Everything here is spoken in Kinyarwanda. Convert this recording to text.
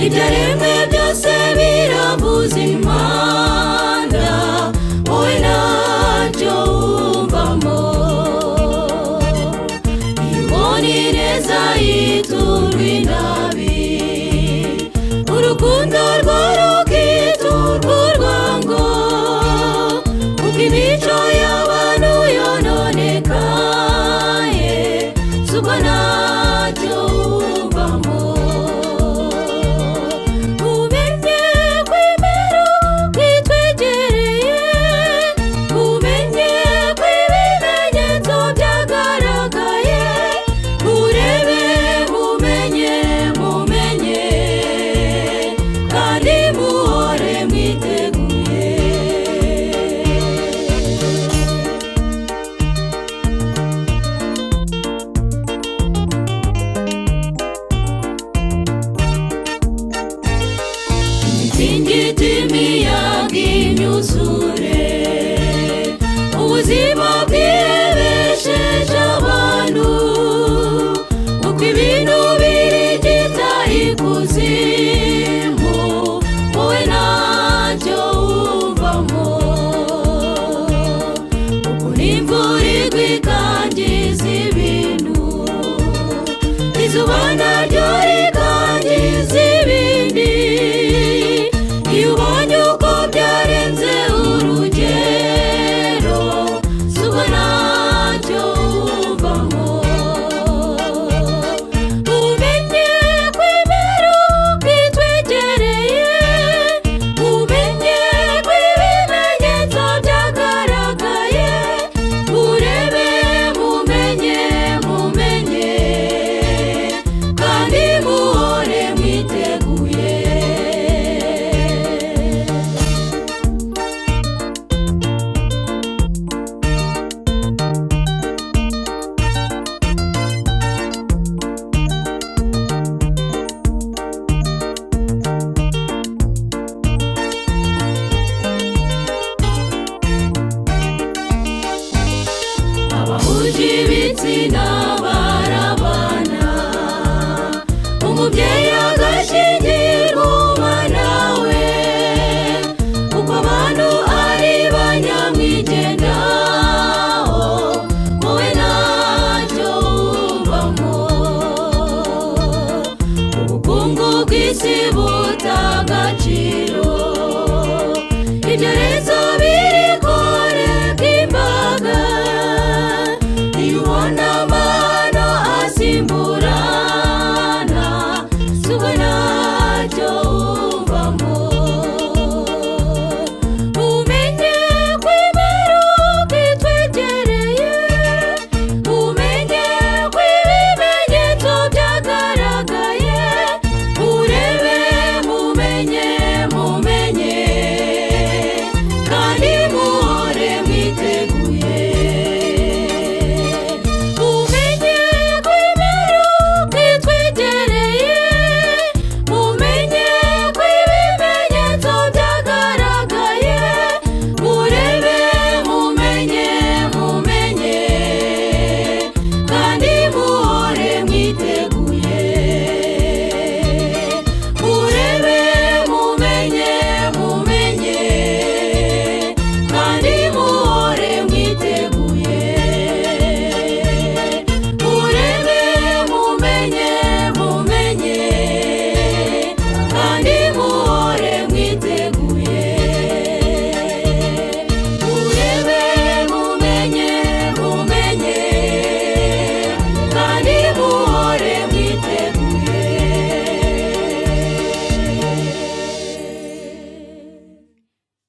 ibyaremwe byose biravuza impanda, wowe ntacyo wumvamo. Ibona ineza yiturwa inabi, urukundo rwo rukiturwa urwango, kuko imico y'abantu yononekaye, suko ntacyo wumvamo. Umenye kw'imero kwitwegereye, umenye kw'ibimenyetso byagaragaye, urebe mumenye mumenye, kandi muhore mwiteguye. Imitingito, imiyaga, imyuzure, ubuzima bwihebesheje abantu, uko ibintu birigita ikuzimu, wowe ntacyo wumvamo. Uko n'imvura igwa ikangiza ibintu, izuba naryo rikangiza ibindi, iyo ubonye uko byarenze urugero, suko ntacyo wumvamo. Umenye kw'imero kwitwegereye, umenye kw'ibimenyetso byagaragaye, urebe mumenye mumenye, kandi muhore mwiteguye. Abahuje ibitsina barabana, umubyeyi agashyingirwa umwana we, kuko abantu ari banyamwigendaho, wowe ntacyo wumvamo. Ubukungu bw'isi